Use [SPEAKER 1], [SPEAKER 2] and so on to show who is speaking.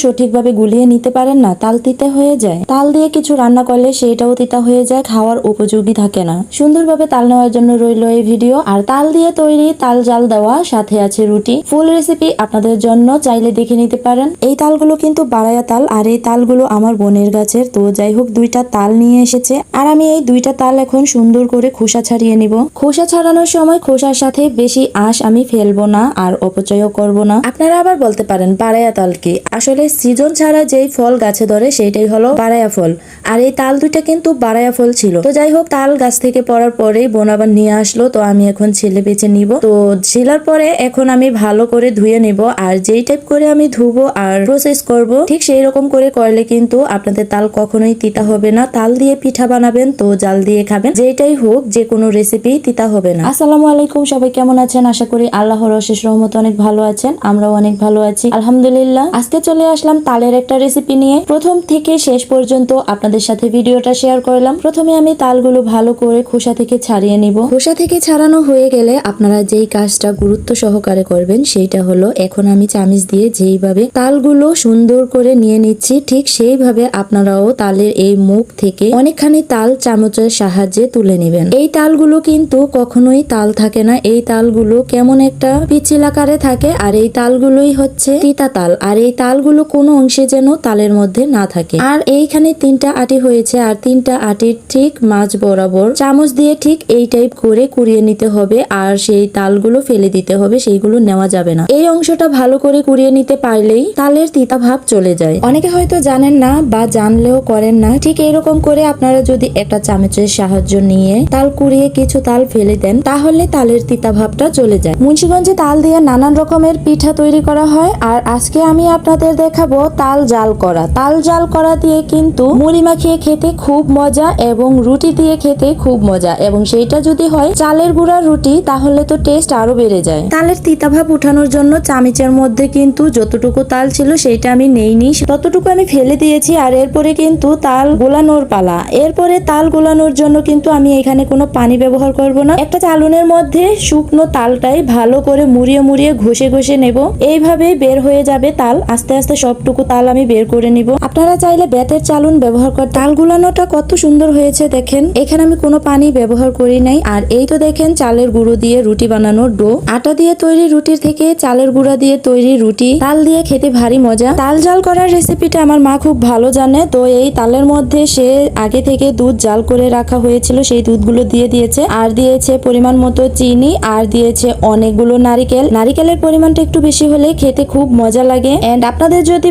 [SPEAKER 1] সঠিকভাবে গুলিয়ে নিতে পারেন না, তাল তিতা হয়ে যায়। তাল দিয়ে কিছু রান্না করলে সেটাও তিতা হয়ে যায়, খাওয়ার উপযোগী থাকে না। সুন্দরভাবে তাল নেওয়ার জন্য রইল এই ভিডিও। আর তাল দিয়ে তৈরি তাল জাল দেওয়া, সাথে আছে রুটি। ফুল রেসিপি আপনাদের জন্য চাইলে দেখে নিতে পারেন। এই তালগুলো কিন্তু বারায়া তাল, আর এই তালগুলো আমার বোনের গাছের। তো যাই হোক, 2টা তাল নিয়ে এসেছে, আর আমি এই 2টা তাল এখন সুন্দর করে খোসা ছাড়িয়ে নিব। খোসা ছাড়ানোর সময় খোসার সাথে বেশি আঁশ আমি ফেলবো না, আর অপচয়ও করব না। আপনারা আবার বলতে পারেন বারায়া তাল কি? আসলে সিজন ছাড়া যেই ফল গাছে ধরে সেইটাই হলো বারায়া ফল, আর এই তাল 2টা কিন্তু বারায়া ফল ছিল। তো যাই হোক, তাল গাছ থেকে পড়ার পরেই বোন আবার নিয়ে আসলো, তো আমি এখন ছিলে বেছে নিব। তো ছিলার পরে এখন আমি ভালো করে ধুয়ে নিব, আর যেই টাইপ করে আমি ধুবো আর প্রসেস করব ঠিক সেই রকম করে করলে কিন্তু আপনাদের তাল কখনোই তিতা হবে না। তাল দিয়ে পিঠা বানাবেন তো জাল দিয়ে খাবেন, যেটাই হোক যে কোনো রেসিপি তিতা হবে না। আসসালামু আলাইকুম, সবাই কেমন আছেন? আশা করি আল্লাহর অশেষ রহমতে অনেক ভালো আছেন। আমরাও অনেক ভালো আছি আলহামদুলিল্লাহ। আজকে চলে আসলাম তালের একটা রেসিপি নিয়ে। প্রথম থেকে শেষ পর্যন্ত আপনাদের সাথে ভিডিওটা শেয়ার করলাম। প্রথমে আমি তালগুলো ভালো করে খোসা থেকে ছাড়িয়ে নিব। খোসা থেকে ছাড়ানো হয়ে গেলে আপনারা যেই কাজটা গুরুত্ব সহকারে করবেন সেইটা হলো, এখন আমি চামিচ দিয়ে যেইভাবে তালগুলো সুন্দর করে নিয়ে নিচ্ছি, ঠিক সেইভাবে আপনারাও তালের এই মুখ থেকে অনেকখানি তাল চামচের সাহায্যে তুলে নেবেন। এই তালগুলো কিন্তু কখনোই তাল থাকে না, এই তালগুলো কেমন একটা পিচ্ছিল আকারে থাকে, আর এই তালগুলোই হচ্ছে তিতা তাল। আর এই তালগুলো কোনো অংশে যেন তালের মধ্যে না থাকে। আর এইখানে 3টা আটি হয়েছে, আর 3টা আটির ঠিক মাঝ বরাবর চামচ দিয়ে ঠিক এই টাইপ করে কুড়িয়ে নিতে হবে, আর সেই তালগুলো ফেলে দিতে হবে, সেইগুলো নেওয়া যাবে না। এই অংশটা ভালো করে কুড়িয়ে নিতে পারলেই তালের তিতা ভাব চলে যায়। অনেকে হয়তো জানেন না বা জানলেও করেন না। ঠিক এরকম করে আপনারা যদি একটা চামচের সাহায্য নিয়ে তাল কুড়িয়ে কিছু তাল ফেলে দেন, তাহলে তালের তিতা ভাবটা চলে যায়। মুন্সিগঞ্জে তাল দিয়ে নানান রকমের পিঠা তৈরি করা হয়, আর আজকে আমি আপনাদের দেখাবো তাল জাল করা। তাল জাল করা দিয়ে কিন্তু মুড়ি মাখিয়ে খেতে খুব মজা, এবং রুটি দিয়ে খেতে খুব মজা, এবং সেইটা যদি হয় চালের গুঁড়ার রুটি তাহলে তো টেস্ট আরো বেড়ে যায়। তালের তিতা ভাব উঠানোর জন্য চামিচের মধ্যে কিন্তু যতটুকু তাল ছিল সেইটা আমি নেইনি, ততটুকু আমি ফেলে দিয়েছি। আর এরপরে কিন্তু তাল গোলানোর পালা। এরপরে তাল গোলানোর জন্য কিন্তু আমি এখানে কোনো পানি ব্যবহার করব না। একটা চালুনের মধ্যে শুকনো তালটাই ভালো করে মুড়িয়ে মুড়িয়ে ঘষে ঘষে নেব। এইভাবেই বের হয়ে যাবে তাল। আস্তে আস্তে সবটুকু তাল আমি বের করে নিব। আপনারা চাইলে বেতের চালুন ব্যবহার করতে। তাল গুলানোটা কত সুন্দর হয়েছে দেখেন, এখানে আমি কোনো পানি ব্যবহার করি নাই। আর এই তো দেখেন চালের গুঁড়ো দিয়ে রুটি বানানোর ডো। আটা দিয়ে তৈরি রুটির থেকে চালের গুঁড়া দিয়ে তৈরি রুটি তাল দিয়ে খেতে ভারী মজা। তাল জাল করার রেসিপিটা আমার মা খুব ভালো জানে। তো এই তালের মধ্যে সে আগে থেকে দুধ জাল করে রাখা হয়েছিল, সেই দুধগুলো দিয়ে দিয়েছে, আর দিয়েছে পরিমাণ মতো চিনি, আর দিয়েছে অনেকগুলো নারিকেল। নারিকেলের পরিমাণটা একটু বেশি হলে খেতে খুব মজা লাগে। এন্ড আপনাদের যদি